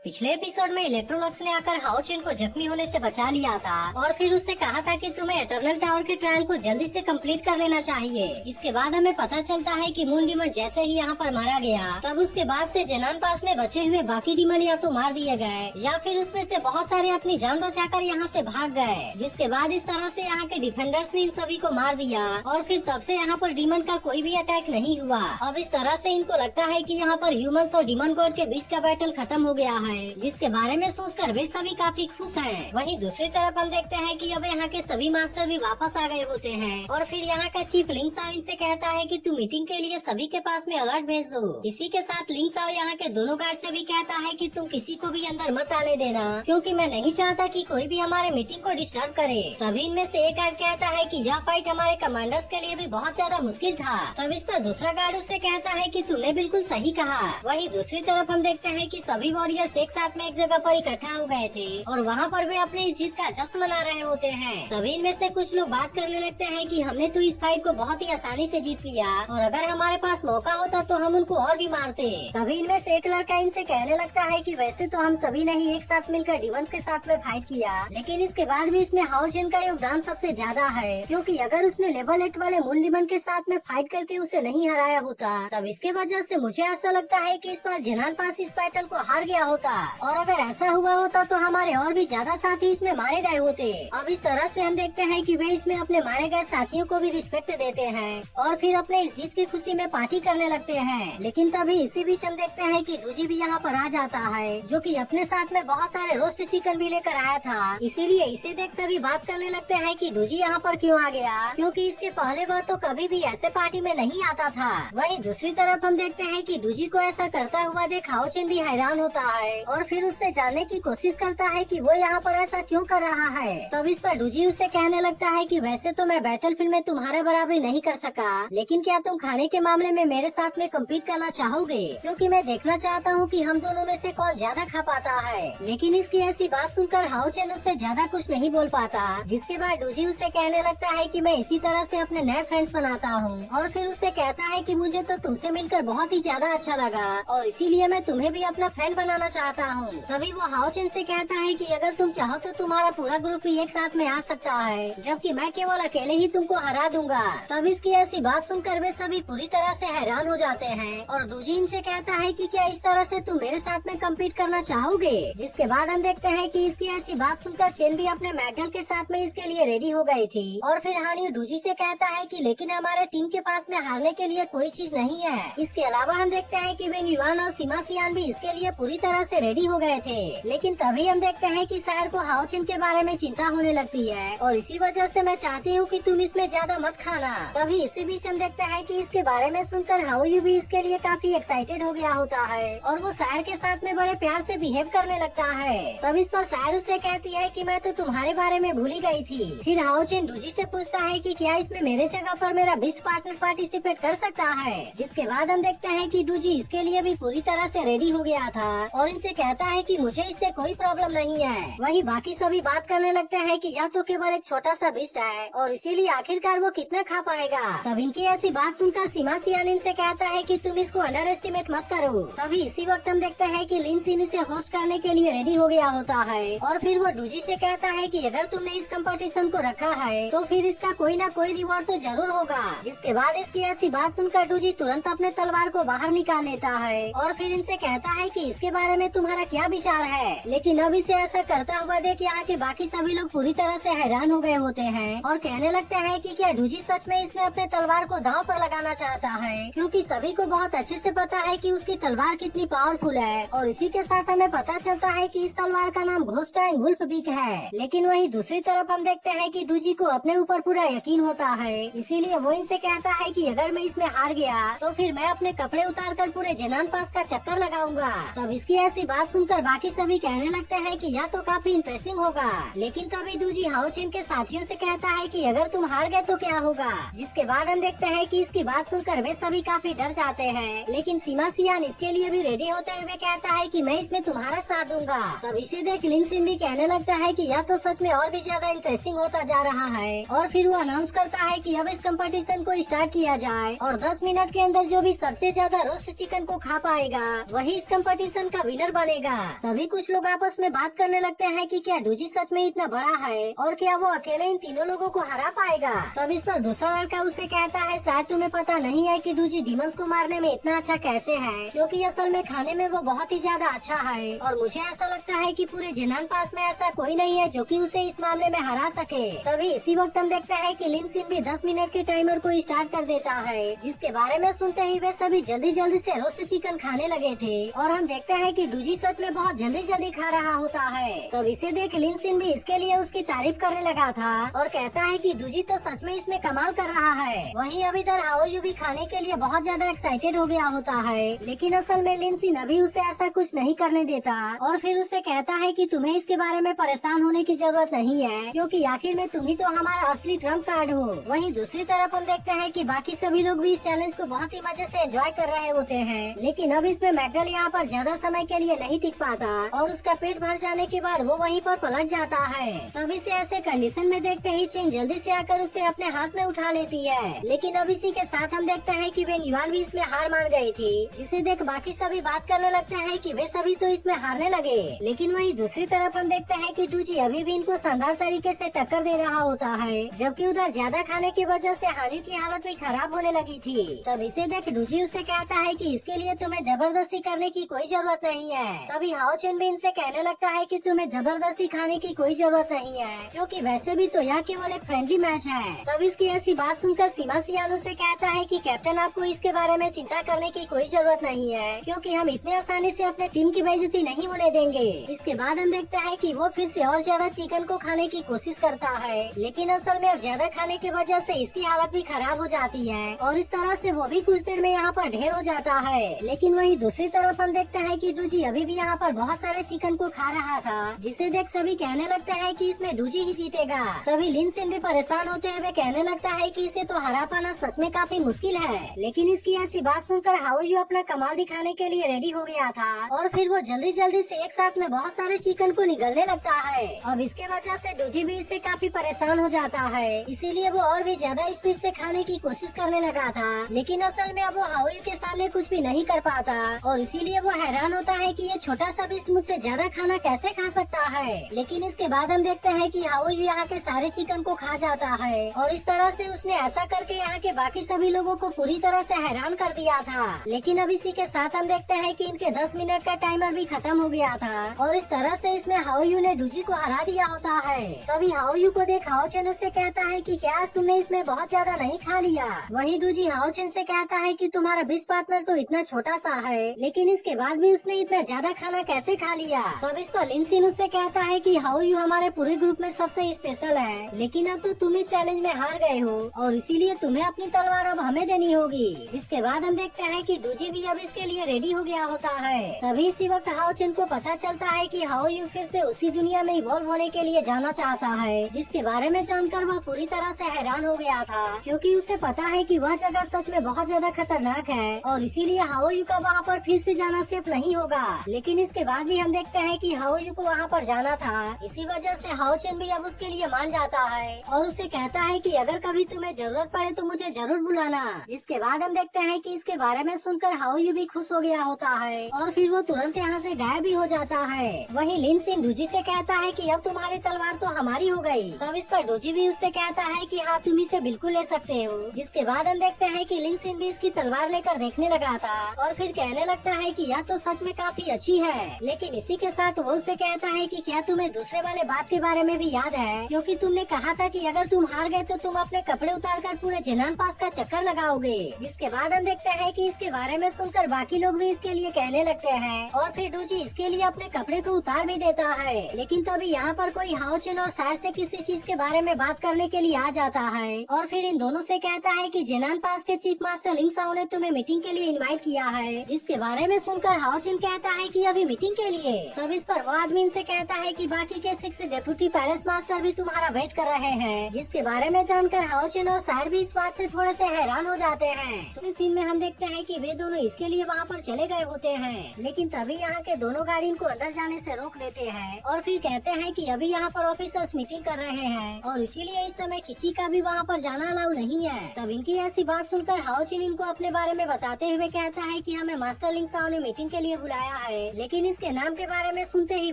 पिछले एपिसोड में इलेक्ट्रोलक्स ने आकर हाओ चेन को जख्मी होने से बचा लिया था और फिर उससे कहा था कि तुम्हें एटर्नल टावर के ट्रायल को जल्दी से कंप्लीट कर लेना चाहिए। इसके बाद हमें पता चलता है कि मून डीमन जैसे ही यहाँ पर मारा गया तब उसके बाद से जेनान पास में बचे हुए बाकी डीमन या तो मार दिए गए या फिर उसमें से बहुत सारे अपनी जान बचाकर यहाँ से भाग गए। जिसके बाद इस तरह से यहाँ के डिफेंडर्स ने इन सभी को मार दिया और फिर तब से यहाँ पर डीमन का कोई भी अटैक नहीं हुआ। अब इस तरह से इनको लगता है कि यहाँ पर ह्यूमंस और डीमन गॉड के बीच का बैटल खत्म हो गया है, जिसके बारे में सोचकर वे सभी काफी खुश हैं। वहीं दूसरी तरफ हम देखते हैं कि अब यहाँ के सभी मास्टर भी वापस आ गए होते हैं और फिर यहाँ का चीफ लिंग साओ इनसे कहता है कि तुम मीटिंग के लिए सभी के पास में अलर्ट भेज दो। इसी के साथ लिंग साओ यहाँ के दोनों गार्ड से भी कहता है कि तुम किसी को भी अंदर मत आने देना, क्योंकि मैं नहीं चाहता कि कोई भी हमारे मीटिंग को डिस्टर्ब करे। तभी इनमें से एक गार्ड कहता है कि यह फाइट हमारे कमांडर्स के लिए भी बहुत ज्यादा मुश्किल था। तब इस पर दूसरा गार्ड उससे कहता है कि तुमने बिल्कुल सही कहा। वहीं दूसरी तरफ हम देखते हैं कि सभी वॉरियर्स एक साथ में एक जगह पर इकट्ठा हो गए थे और वहाँ पर वे अपनी इस जीत का जश्न मना रहे होते हैं। तभी इनमें से कुछ लोग बात करने लगते हैं कि हमने तो इस फाइट को बहुत ही आसानी से जीत लिया और अगर हमारे पास मौका होता तो हम उनको और भी मारते। तभी इनमें से एक लड़का इनसे कहने लगता है कि वैसे तो हम सभी ने ही एक साथ मिलकर डिमंस के साथ में फाइट किया, लेकिन इसके बाद भी इसमें हाओ चेन का योगदान सबसे ज्यादा है, क्योंकि अगर उसने लेवल 8 वाले मून डिमन के साथ में फाइट करके उसे नहीं हराया होता तब इसके वजह से मुझे ऐसा लगता है कि इस बार जेनान पास इस बैटल को हार गया होता और अगर ऐसा हुआ होता तो हमारे और भी ज्यादा साथी इसमें मारे गए होते। अब इस तरह से हम देखते हैं कि वे इसमें अपने मारे गए साथियों को भी रिस्पेक्ट देते हैं और फिर अपने इस जीत की खुशी में पार्टी करने लगते हैं। लेकिन तभी इसी बीच हम देखते हैं कि डूजी भी यहाँ पर आ जाता है, जो कि अपने साथ में बहुत सारे रोस्ट चिकन भी लेकर आया था। इसीलिए इसे देख सभी बात करने लगते हैं कि डूजी यहाँ पर क्यों आ गया, क्योंकि इसके पहले वह तो कभी भी ऐसे पार्टी में नहीं आता था। वहीं दूसरी तरफ हम देखते हैं कि डूजी को ऐसा करता हुआ देख हाओ चेन भी हैरान होता है और फिर उससे जानने की कोशिश करता है कि वो यहाँ पर ऐसा क्यों कर रहा है। तब इस पर डूजी उससे कहने लगता है कि वैसे तो मैं बैटलफील्ड में तुम्हारे बराबरी नहीं कर सका, लेकिन क्या तुम खाने के मामले में मेरे साथ में कम्पीट करना चाहोगे, क्योंकि मैं देखना चाहता हूँ कि हम दोनों में से कौन ज्यादा खा पाता है। लेकिन इसकी ऐसी बात सुनकर हाओ चेन उससे ज्यादा कुछ नहीं बोल पाता, जिसके बाद डूजी उससे कहने लगता है कि मैं इसी तरह से अपने नए फ्रेंड्स बनाता हूँ और फिर उससे कहता है कि मुझे तो तुमसे मिलकर बहुत ही ज्यादा अच्छा लगा और इसीलिए मैं तुम्हें भी अपना फ्रेंड बनाना चाहता हूँ। तभी वो हाओ चेन से कहता है कि अगर तुम चाहो तो तुम्हारा पूरा ग्रुप भी एक साथ में आ सकता है, जबकि मैं केवल अकेले ही तुमको हरा दूंगा। तब इसकी ऐसी बात सुनकर वे सभी पूरी तरह से हैरान हो जाते हैं और डूजी इनसे कहता है कि क्या इस तरह से तुम मेरे साथ में कम्पीट करना चाहोगे। जिसके बाद हम देखते हैं कि इसकी ऐसी बात सुनकर चेन भी अपने मेडल के साथ में इसके लिए रेडी हो गई थी और फिर हानी डूजी से कहता है कि लेकिन हमारे टीम के पास में हारने के लिए कोई चीज नहीं है। इसके अलावा हम देखते हैं कि वेन युआन और सीमा सियान भी इसके लिए पूरी तरह से रेडी हो गए थे, लेकिन तभी हम देखते हैं कि सायर को हाओ चेन के बारे में चिंता होने लगती है और इसी वजह से मैं चाहती हूँ कि तुम इसमें ज्यादा मत खाना। तभी इसी बीच हम देखते हैं कि इसके बारे में सुनकर हाओ यू भी इसके लिए काफी एक्साइटेड हो गया होता है और वो सायर के साथ में बड़े प्यार से बिहेव करने लगता है। तब इस पर सायर उससे कहती है कि मैं तो तुम्हारे बारे में भूल ही गई थी। फिर हाओ चेन डूजी से पूछता है कि क्या इसमें मेरे जगह पर मेरा बेस्ट पार्टनर पार्टिसिपेट कर सकता है। जिसके बाद हम देखते हैं कि डूजी इसके लिए भी पूरी तरह से रेडी हो गया था और इनसे कहता है कि मुझे इससे कोई प्रॉब्लम नहीं है। वही बाकी सभी बात करने लगते हैं कि यह तो केवल एक छोटा सा बिस्ट है और इसीलिए आखिरकार वो कितना खा पाएगा। तब इनकी ऐसी बात सुनकर सीमा सियान इनसे कहता है कि तुम इसको अंडर एस्टिमेट मत करो। तभी इसी वक्त हम देखते हैं कि लिन सिन इसे होस्ट करने के लिए रेडी हो गया होता है और फिर वो डूजी से कहता है कि अगर तुमने इस कंपटीशन को रखा है तो फिर इसका कोई ना कोई रिवॉर्ड तो जरूर होगा। जिसके बाद इसकी ऐसी बात सुनकर डूजी तुरंत अपने तलवार को बाहर निकाल लेता है और फिर इनसे कहता है कि इसके बारे में तुम्हारा क्या विचार है। लेकिन अब इसे ऐसा करता हुआ देख यहाँ के बाकी सभी लोग पूरी तरह से हैरान हो गए होते हैं और कहने लगते हैं कि क्या डूजी सच में इसमें अपने तलवार को दांव पर लगाना चाहता है, क्योंकि सभी को बहुत अच्छे से पता है कि उसकी तलवार कितनी पावरफुल है और इसी के साथ हमें पता चलता है कि इस तलवार का नाम घोस्ट एंड वुल्फ बीक है। लेकिन वही दूसरी तरफ हम देखते हैं कि डूजी को अपने ऊपर पूरा यकीन होता है, इसीलिए वो इनसे कहता है कि अगर मैं इसमें हार गया तो फिर मैं अपने कपड़े उतार कर पूरे जेनान पास का चक्कर लगाऊंगा। तब इसकी ऐसी बात सुनकर बाकी सभी कहने लगते हैं कि यह तो काफी इंटरेस्टिंग होगा। लेकिन तभी डूजी हाओ चेन के साथियों से कहता है कि अगर तुम हार गए तो क्या होगा। जिसके बाद हम देखते हैं कि इसकी बात सुनकर वे सभी काफी डर जाते हैं, लेकिन सीमा सियान इसके लिए भी रेडी होते हुए कहता है कि मैं इसमें तुम्हारा साथ दूंगा। तब इसे देख लिन सिन भी कहने लगता है कि यह तो सच में और भी ज्यादा इंटरेस्टिंग होता जा रहा है और फिर वो अनाउंस करता है कि अब इस कंपटीशन को स्टार्ट किया जाए और 10 मिनट के अंदर जो भी सबसे ज्यादा रोस्ट चिकन को खा पाएगा वही इस कंपटीशन का विनर बनेगा। तभी कुछ लोग आपस में बात करने लगते हैं कि क्या डूजी सच में इतना बड़ा है और क्या वो अकेले इन तीनों लोगों को हरा पाएगा। तब इस पर दूसरा लड़का उसे कहता है, शायद तुम्हें पता नहीं है कि डूजी डीमंस को मारने में इतना अच्छा कैसे है, क्योंकि असल में खाने में वो बहुत ही ज्यादा अच्छा है और मुझे ऐसा लगता है कि पूरे जिनान पास में ऐसा कोई नहीं है जो कि उसे इस मामले में हरा सके। तभी इसी वक्त हम देखते हैं कि लिन सिन भी 10 मिनट के टाइमर को स्टार्ट कर देता है, जिसके बारे में सुनते ही वे सभी जल्दी जल्दी से रोस्ट चिकन खाने लगे थे और हम देखते हैं कि डूजी सच में बहुत जल्दी जल्दी खा रहा होता है। तब इसे देख लिन सिन भी इसके लिए उसकी तारीफ करने लगा था और कहता है कि डूजी तो सच में इसमें कमाल कर रहा है। वहीं अब इधर हाओयू भी खाने के लिए बहुत ज्यादा एक्साइटेड हो गया होता है, लेकिन असल में लिन सिन अभी उसे ऐसा कुछ नहीं करने देता और फिर उसे कहता है कि तुम्हें इसके बारे में परेशान होने की जरूरत नहीं है, क्योंकि आखिर में तुम ही तो हमारा असली ट्रम्प कार्ड हो। वहीं दूसरी तरफ हम देखते हैं कि बाकी सभी लोग भी इस चैलेंज को बहुत ही मजे से एंजॉय कर रहे होते हैं, लेकिन अब इसमें मैकल यहाँ पर ज्यादा समय के लिए नहीं टिक पाता और उसका पेट भर जाने के बाद वो वहीं पर पलट जाता है। तब इसे ऐसे कंडीशन में देखते ही चेन जल्दी से आकर उसे अपने हाथ में उठा लेती है, लेकिन अब इसी के साथ हम देखते हैं कि वेन युआन भी इसमें हार मान गई थी, जिसे देख बाकी सभी बात करने लगते हैं कि वे सभी तो इसमें हारने लगे। लेकिन वहीं दूसरी तरफ हम देखते हैं कि डूजी अभी भी इनको शानदार तरीके से टक्कर दे रहा होता है, जबकि उधर ज्यादा खाने की वजह से हानियों की हालत भी खराब होने लगी थी। तब इसे देख डूजी उससे कहता है कि इसके लिए तुम्हें जबरदस्ती करने की कोई जरूरत नहीं है। तभी हाओ चेन भी इनसे कहने लगता है कि तुम्हें जबरदस्ती खाने की कोई जरूरत नहीं है, क्योंकि वैसे भी तो यह केवल एक फ्रेंडली मैच है। तब इसकी ऐसी बात सुनकर सीमा सियानो से कहता है कि कैप्टन आपको इसके बारे में चिंता करने की कोई जरूरत नहीं है, क्योंकि हम इतने आसानी से अपने टीम की बेइज्जती नहीं होने देंगे। इसके बाद हम देखते हैं कि वो फिर से और ज्यादा चिकन को खाने की कोशिश करता है, लेकिन असल में अब ज्यादा खाने की वजह से इसकी हालत भी खराब हो जाती है और इस तरह से वो भी कुछ देर में यहाँ पर ढेर हो जाता है। लेकिन वहीं दूसरी तरफ हम देखते हैं कि डूजी अभी भी यहाँ पर बहुत सारे चिकन को खा रहा था, जिसे देख सभी कहने लगते हैं कि इसमें डूजी ही जीतेगा। तभी लिन सिन भी परेशान होते हुए कहने लगता है कि इसे तो हरा पाना सच में काफी मुश्किल है। लेकिन इसकी ऐसी बात सुनकर हाओयू अपना कमाल दिखाने के लिए रेडी हो गया था और फिर वो जल्दी जल्दी से एक साथ में बहुत सारे चिकन को निगलने लगता है। अब इसके वजह से डूजी भी इससे काफी परेशान हो जाता है, इसीलिए वो और भी ज्यादा स्पीड से खाने की कोशिश करने लगा था, लेकिन असल में अब वो हाओयू के सामने कुछ भी नहीं कर पाता और इसीलिए वो हैरान होता है कि ये छोटा सा बिस्ट मुझसे ज्यादा खाना कैसे खा सकता है। लेकिन इसके बाद हम देखते हैं कि हाओयू यहाँ के सारे चिकन को खा जाता है और इस तरह से उसने ऐसा करके यहाँ के बाकी सभी लोगों को पूरी तरह से हैरान कर दिया था। लेकिन अब इसी के साथ हम देखते हैं कि इनके 10 मिनट का टाइमर भी खत्म हो गया था और इस तरह से इसमें हाओयू ने डूजी को हरा दिया होता है। तभी हाओयू को देख हाओ चेन उससे कहता है कि क्या आज तुमने इसमें बहुत ज्यादा नहीं खा लिया। वहीं डूजी हाओ चेन से कहता है कि तुम्हारा बिस पार्टनर तो इतना छोटा सा है, लेकिन इसके बाद भी उसने इतना ज्यादा खाना कैसे खा लिया। तब इस पर लिन सिन उससे कहता है कि हाओयू हमारे पूरे ग्रुप में सबसे स्पेशल है, लेकिन अब तो तुम इस चैलेंज में हार गए हो और इसीलिए तुम्हें अपनी तलवार अब हमें देनी होगी। जिसके बाद हम देखते हैं कि डूजी भी अब इसके लिए रेडी हो गया होता है। तभी इसी वक्त हाओ चेन को पता चलता है कि हाओयू फिर से उसी दुनिया में इवॉल्व होने के लिए जाना चाहता है, जिसके बारे में जानकर वह पूरी तरह से हैरान हो गया था, क्योंकि उसे पता है कि वह जगह सच में बहुत ज्यादा खतरनाक है और इसीलिए हाओयू का वहाँ पर फिर से जाना सेफ नहीं होगा। लेकिन इसके बाद भी हम देखते हैं कि हाओयू को वहाँ पर जाना था, इसी वजह से हाओ चेन भी अब उसके लिए मान जाता है और उसे कहता है कि अगर कभी तुम्हें जरूरत पड़े तो मुझे जरूर बुलाना। जिसके बाद हम देखते हैं कि इसके बारे में सुनकर हाओयू भी खुश हो गया होता है और फिर वो तुरंत यहाँ से गायब भी हो जाता है। वहीं लिन सिन डूजी से कहता है कि अब तुम्हारी तलवार तो हमारी हो गई। तब इस पर डूजी भी उससे कहता है कि हाँ तुम इसे बिल्कुल ले सकते हो। जिसके बाद हम देखते हैं कि लिन सिन भी इसकी तलवार लेकर देखने लगा था और फिर कहने लगता है कि यह तो सच में काफी अच्छी है। लेकिन इसी के साथ वो उसे कहता है कि क्या तुम्हें दूसरे वाले बात के बारे में भी याद है, क्योंकि तुमने कहा था कि अगर तुम हार गए तो तुम अपने कपड़े उतार कर पूरे जिनान पास का चक्कर लगाओगे। जिसके बाद हम देखते हैं कि इसके बारे में सुनकर बाकी लोग भी इसके लिए कहने लगते हैं और फिर डूजी इसके लिए अपने कपड़े को उतार भी देता है। लेकिन तभी यहाँ पर कोई हाओ चेन और सार से किसी चीज के बारे में बात करने के लिए आ जाता है और फिर इन दोनों से कहता है कि जिनान पास के चीफ मास्टर लिंग साओ ने तुम्हें मीटिंग के लिए इनवाइट किया है। जिसके बारे में सुनकर हाओ चेन कहता है कि अभी मीटिंग के लिए। तब इस पर वो आदमी इनसे कहता है कि बाकी के 6 डेप्यूटी पैलेस मास्टर भी तुम्हारा वेट कर रहे हैं। जिसके बारे में जानकर हाओ चेन और सार भी इस बात से थोड़े से हैरान हो जाते हैं। तो इस सीन में हम देखते हैं कि वे दोनों इसके लिए वहाँ पर चले गए होते हैं, लेकिन तभी यहाँ के दोनों गाड़ी इनको अंदर जाने से रोक लेते हैं और फिर कहते हैं कि अभी यहाँ पर ऑफिसर्स मीटिंग कर रहे हैं और इसीलिए इस समय किसी का भी वहाँ पर जाना अलाउ नहीं है। तब इनकी ऐसी बात सुनकर हाओ चेन इनको अपने बारे में बताते हुए कहता है कि हमें मास्टर लिंग साओ ने मीटिंग के लिए बुलाया है, लेकिन इसके नाम के बारे में सुनते ही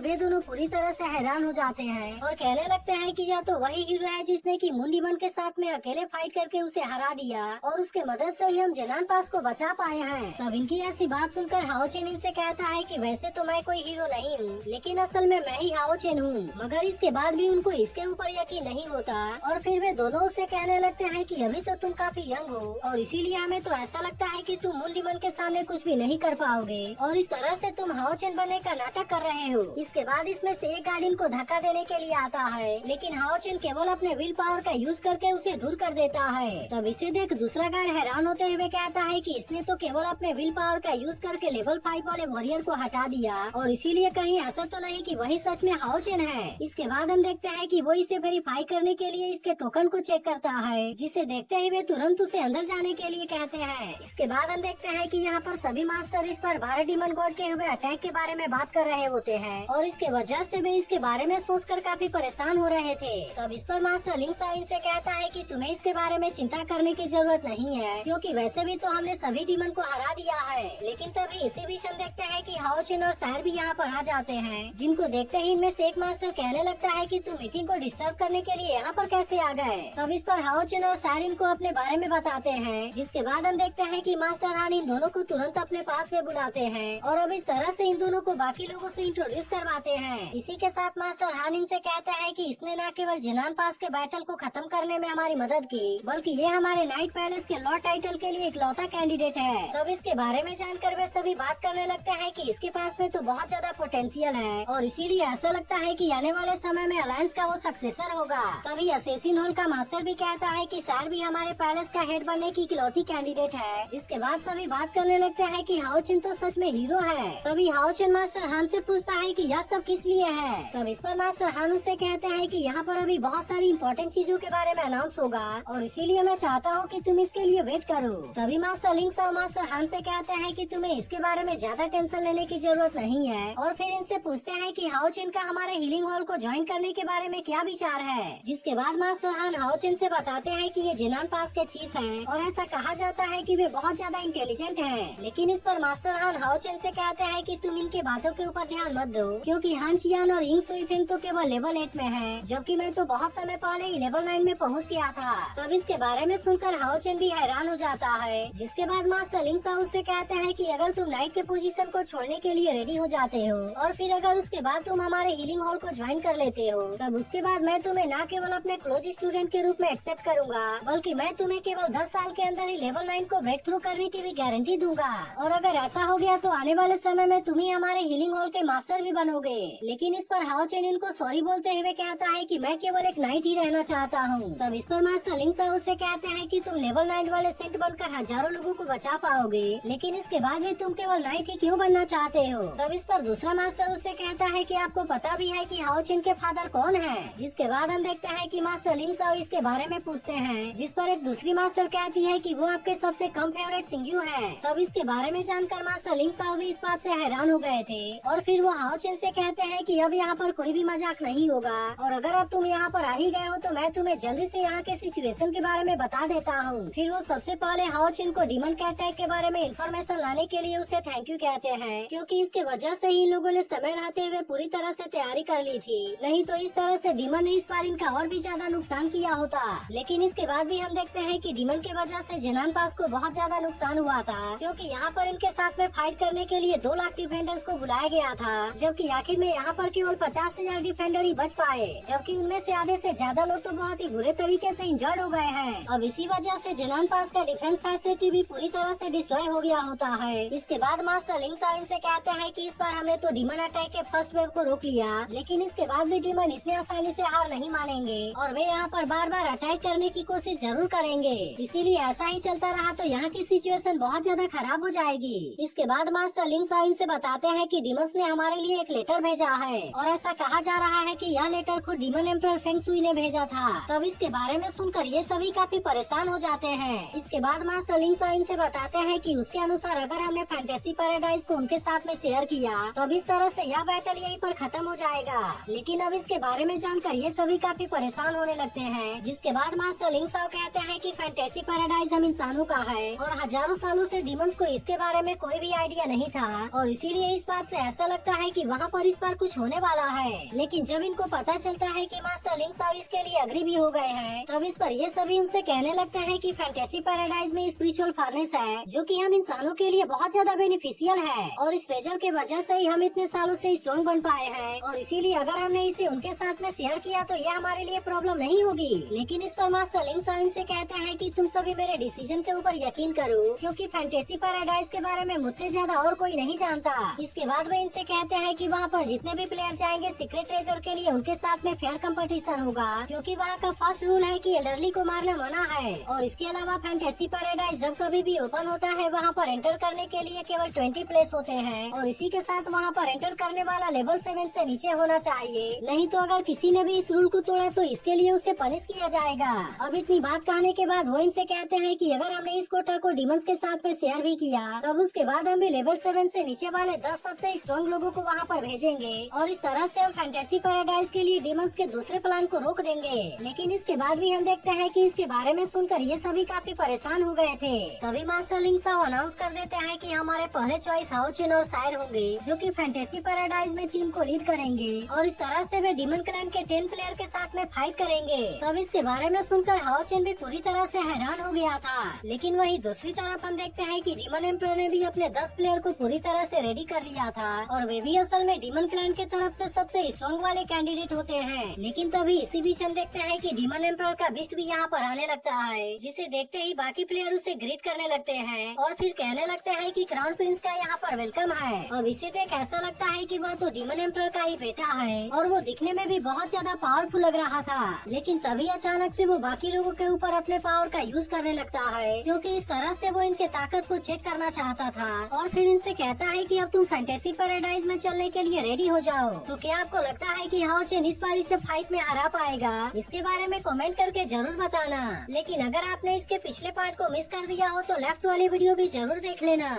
वे दोनों पूरी तरह से हैरान हो जाते हैं और कहने लगते हैं कि यह तो वही हीरो है जिसने कि मुन डीमन के साथ में अकेले फाइट करके उसे हरा दिया और उसके मदद से ही हम जेनान पास को बचा पाए हैं। तब इनकी ऐसी बात सुनकर हाओ चेन इनसे कहता है कि वैसे तो मैं कोई हीरो नहीं हूँ, लेकिन असल में मैं ही हाओ चेन हूँ। मगर इसके बाद भी उनको इसके ऊपर यकीन नहीं होता और फिर वे दोनों उससे कहने लगते हैं कि अभी तो तुम काफी यंग हो और इसीलिए हमें तो ऐसा लगता है कि तुम मुन डीमन के सामने कुछ भी नहीं कर पाओगे और इस तरह से तुम हाओ चेन बनने का नाटक कर रहे हो। इसके बाद इसमें से एक गार्ड इनको धक्का देने के लिए आता है, लेकिन हाओ चेन केवल अपने विल पावर का यूज करके उसे दूर कर देता है। तब इसे देख दूसरा गार्ड हैरान होते हुए कहता है कि इसने तो केवल अपने विल पावर का यूज करके लेवल 5 वाले वॉरियर को हटा दिया और इसीलिए कहीं ऐसा तो नहीं कि वही सच में हाओ चेन है। इसके बाद हम देखते हैं कि वो इसे वेरीफाई करने के लिए इसके टोकन को चेक करता है, जिसे देखते ही वे तुरंत उसे अंदर जाने के लिए कहते हैं। इसके बाद हम देखते हैं कि यहाँ पर सभी मास्टर इस पर भारत डीमन गॉड के हुए अटैक के बारे में बात कर रहे होते हैं और इसके वजह से वे इसके बारे में सोचकर काफी परेशान हो रहे थे। तब इस पर मास्टर लिंग साओ इनसे कहता है कि तुम्हें इसके बारे में चिंता करने की जरूरत नहीं है, क्योंकि वैसे भी तो हमने सभी डीमन को हरा दिया है। लेकिन तभी इसी बीच हम देखते हैं कि हाओ चेन और सायर भी यहाँ पर आ जाते हैं, जिनको देखते ही इनमें से एक मास्टर कहने लगता है कि तुम मीटिंग को डिस्टर्ब करने के लिए यहाँ पर कैसे आ गए। तब इस पर हाओ चेन और सायर इनको अपने बारे में बताते हैं, जिसके बाद हम देखते हैं कि मास्टर हान इन दोनों को तुरंत अपने पास में बुलाते हैं और अब इस तरह से इन दोनों को बाकी लोगों से इंट्रोड्यूस करवाते हैं। इसी के साथ मास्टर हान इनसे कहते हैं कि इसने न केवल जेनान पास के बैटल को खत्म करने में हमारी मदद की, बल्कि ये हमारे नाइट पैलेस के लॉर्ड टाइटल के लिए इकलौता कैंडिडेट है। तब इसके बारे में जानकर वे सभी बात करने लगते हैं कि इसके पास में तो बहुत ज्यादा पोटेंशियल है और इसीलिए ऐसा लगता है कि आने वाले समय में अलायंस का वो सक्सेसर होगा। तभी असेसिन हॉल का मास्टर भी कहता है कि सार भी हमारे पैलेस का हेड बनने की इकलौती कैंडिडेट है। जिसके बाद सभी बात करने लगते हैं कि हाओ चेन तो सच में हीरो है। तभी हाओ चेन मास्टर हान से पूछता है कि यह सब किस लिए है। तब इस पर मास्टर हान उससे कहते हैं कि यहाँ पर अभी बहुत सारी इम्पोर्टेंट चीजों के बारे में अनाउंस होगा और इसीलिए मैं चाहता हूँ कि तुम इसके लिए वेट करो। तभी मास्टर लिंग साओ मास्टर हान से कहते हैं कि तुम्हें इसके बारे में ज्यादा टेंशन लेने की जरूरत नहीं है और फिर इनसे पूछते हैं कि हाओ चेन का हमारे हीलिंग हॉल को ज्वाइन करने के बारे में क्या विचार है। जिसके बाद मास्टर हान हाओ चेन से बताते हैं कि ये जेनान पास के चीफ हैं और ऐसा कहा जाता है कि वे बहुत ज्यादा इंटेलिजेंट हैं। लेकिन इस पर मास्टर हान हाओ चेन से कहते हैं कि तुम इनके बातों के ऊपर ध्यान मत दो, क्योंकि हान चियान और इंग सुईफिंग तो केवल लेवल 8 में है, जबकि मैं तो बहुत समय पहले ही लेवल 9 में पहुंच गया था। तब इसके बारे में सुनकर हाओ चेन भी हैरान हो जाता है। जिसके बाद मास्टर लिंग साओ से कहते हैं कि अगर तुम नाइट के पोजीशन को छोड़ने के लिए रेडी हो जाते हो और फिर अगर उसके बाद तुम हमारे हीलिंग हॉल को ज्वाइन कर लेते हो, तब उसके बाद मैं तुम्हें न केवल अपने क्लोज स्टूडेंट के रूप में एक्सेप्ट करूंगा, बल्कि मैं तुम्हें केवल 10 साल के अंदर ही लेवल 9 को ब्रेक थ्रू करने की भी गारंटी दूंगा। और अगर ऐसा हो गया तो आने वाले समय में तुम ही हमारे हीलिंग हॉल के मास्टर भी बनोगे। लेकिन इस पर हाओ चेन इनको सॉरी बोलते हुए कहता है कि मैं केवल एक नाइट ही रहना चाहता हूँ। तब इस पर मास्टर लिंग साओ से कहते हैं कि तुम लेवल 9 वाले सेंट बनकर हजारों लोगों को बचा पाओगे, लेकिन इसके बाद भी तुम केवल नाइट ही क्यों बनना चाहते हो। तब इस पर दूसरा मास्टर उससे कहता है कि आपको पता भी है कि हाओ चेन के फादर कौन है। जिसके बाद हम देखते हैं कि मास्टर लिंग साओ इसके बारे में पूछते हैं, जिस पर एक दूसरी मास्टर कहती है कि वो आपके सबसे कम फेवरेट सिंग्यू है। तब इसके बारे में जानकर मास्टर लिंग साओ भी इस बात से हैरान हो गए थे और फिर वो हाओ चेन से कहते हैं कि अब यहाँ पर कोई भी मजाक नहीं होगा और अगर अब तुम यहाँ पर आ ही गए हो तो मैं तुम्हें जल्दी से यहाँ के सिचुएशन के बारे में बता देता हूँ। फिर वो सबसे पहले हाओ चेन को डीमन के अटैक के बारे में इन्फॉर्मेशन लाने के लिए उसे थैंक यू कहते हैं, क्योंकि इसके वजह से ही लोगों ने समय रहते हुए पूरी तरह से तैयारी कर ली थी, नहीं तो इस तरह से डीमन ने इस बार इनका और भी ज्यादा नुकसान किया होता। लेकिन इसके बाद भी हम देखते हैं कि डीमन के वजह से जेनान पास को बहुत ज्यादा नुकसान हुआ था, क्योंकि यहाँ पर इनके साथ में फाइट करने के लिए 2 लाख डिफेंडर्स को बुलाया गया था, जबकि आखिर में यहाँ पर केवल 50,000 डिफेंडर ही बच पाए, जबकि उनमें से आधे से ज्यादा लोग तो बहुत ही बुरे तरीके से इंजर्ड हो गए हैं। अब इसी वजह से जेनान पास का डिफेंस फैसिलिटी भी पूरी तरह से डिस्ट्रॉय हो गया होता है। इसके बाद मास्टर लिंग साओ इनसे कहते हैं कि इस बार हमने तो डीमन अटैक के फर्स्ट वेव को रोक लिया, लेकिन इसके बाद भी डीमन इतने आसानी से हार नहीं मानेंगे और वे यहाँ पर बार बार अटैक करने की कोशिश जरूर करेंगे। इसीलिए ऐसा ही चलता रहा तो यहाँ की सिचुएशन बहुत ज्यादा खराब हो जाएगी। इसके बाद मास्टर लिंग साओ इनसे बताते हैं कि डीमंस ने हमारे लिए एक लेटर भेजा है और ऐसा कहा जा रहा है कि यह लेटर खुद डीमन एम्परर फेंग सुई ने भेजा था। तब इसके बारे में सुनकर ये सभी काफी परेशान हो जाते हैं। इसके बाद मास्टर लिंग साओ इनसे बताते हैं कि उसके अनुसार अगर हमने फैंटेसी पैराडाइज को उनके साथ में शेयर किया तो इस तरह से यह बैटल यहीं पर खत्म हो जाएगा। लेकिन अब इसके बारे में जानकर ये सभी काफी परेशान होने लगते हैं। जिसके बाद मास्टर लिंग साओ कहते हैं कि फैंटेसी पैराडाइज हम इंसानों का है और हजारों सालों से डीमंस को इसके बारे में कोई भी आइडिया नहीं था और इसीलिए इस बात से ऐसा लगता है कि वहाँ पर इस बार कुछ होने वाला है। लेकिन जब इनको पता चलता है कि मास्टर लिंग शाओ इसके लिए अग्री भी हो गए हैं, तब इस पर ये सभी उनसे कहने लगते हैं कि फैंटेसी पैराडाइज में स्पिरिचुअल फर्नेस है जो कि हम इंसानों के लिए बहुत ज्यादा बेनिफिशियल है, और इस ट्रेजर के वजह से ही हम इतने सालों से स्ट्रॉन्ग बन पाए हैं, और इसीलिए अगर हमने इसे उनके साथ में शेयर किया तो ये हमारे लिए प्रॉब्लम नहीं होगी। लेकिन इस पर मास्टर लिंग शाओ इनसे कहते हैं कि तुम सभी मेरे डिसीजन के ऊपर यकीन करो, क्योंकि फैंटेसी पैराडाइज के बारे में मुझसे ज्यादा और कोई नहीं जानता। इसके बाद वे इनसे कहते हैं कि वहाँ पर जितने भी प्लेयर जाएंगे सीक्रेट ट्रेजर के लिए उनके साथ में फेयर कंपटीशन होगा, क्योंकि वहाँ का फर्स्ट रूल है कि एल्डरली को मारना मना है। और इसके अलावा फैंटेसी पैराडाइज जब कभी भी ओपन होता है वहाँ पर एंटर करने के लिए केवल 20 प्लेस होते हैं, और इसी के साथ वहाँ पर एंटर करने वाला लेवल 7 से नीचे होना चाहिए, नहीं तो अगर किसी ने भी इस रूल को तोड़ा तो इसके लिए उसे पनिश किया जाएगा। अब इतनी बात कहने के बाद वो इनसे कहते हैं कि अगर हमने इस कोटा को डीमंस के साथ में शेयर भी किया तब उसके बाद हम भी लेवल 7 से नीचे वाले 10 सबसे स्ट्रॉन्ग लोगों को वहाँ पर भेजेंगे, और इस तरह से हम फैंटेसी पैराडाइज के लिए डीमंस के दूसरे प्लान को रोक देंगे। लेकिन इसके बाद भी हम देखते हैं कि इसके बारे में सुनकर ये सभी काफी परेशान हो गए थे। तभी मास्टर लिंग शाओ अनाउंस कर देते हैं कि हमारे पहले चॉइस हाओ चुन और सायर होंगे जो कि फैंटेसी पैराडाइज में टीम को लीड करेंगे, और इस तरह से वे डीमन क्लैन के 10 प्लेयर के साथ में फाइट करेंगे। तब इसके बारे में सुनकर हाओ चुन भी पूरी तरह से हैरान हो गया था। लेकिन वही दूसरी तरफ हम देखते हैं कि डीमन एम्परर ने भी अपने 10 प्लेयर को पूरी तरह से रेडी कर लिया था, और वे भी असल में डीमन क्लैन के तरफ से सबसे स्ट्रॉन्ग वाले कैंडिडेट होते हैं। लेकिन तभी इसी बीच हम देखते हैं कि डीमन एम्परर का बिस्ट भी यहाँ पर आने लगता है, जिसे देखते ही बाकी प्लेयर उसे ग्रीट करने लगते हैं और फिर कहने लगते हैं कि क्राउन प्रिंस का यहाँ पर वेलकम है। अब इसे देख ऐसा लगता है कि वह तो डीमन एम्परर का ही बेटा है, और वो दिखने में भी बहुत ज्यादा पावरफुल लग रहा था। लेकिन तभी अचानक से वो बाकी लोगों के ऊपर अपने पावर का यूज करने लगता है, क्योंकि इस तरह से वो इनके ताकत को चेक करना चाहता था, और फिर इनसे कहता है कि अब तुम फैंटेसी पैराडाइज में चलने के लिए रेडी हो जाओ। तो क्या आपको लगता है कि हाओ चुन इस बार इसे फाइट में हरा पाएगा? इसके बारे में कमेंट करके जरूर बताना। लेकिन अगर आपने इसके पिछले पार्ट को मिस कर दिया हो तो लेफ्ट वाली वीडियो भी जरूर देख लेना।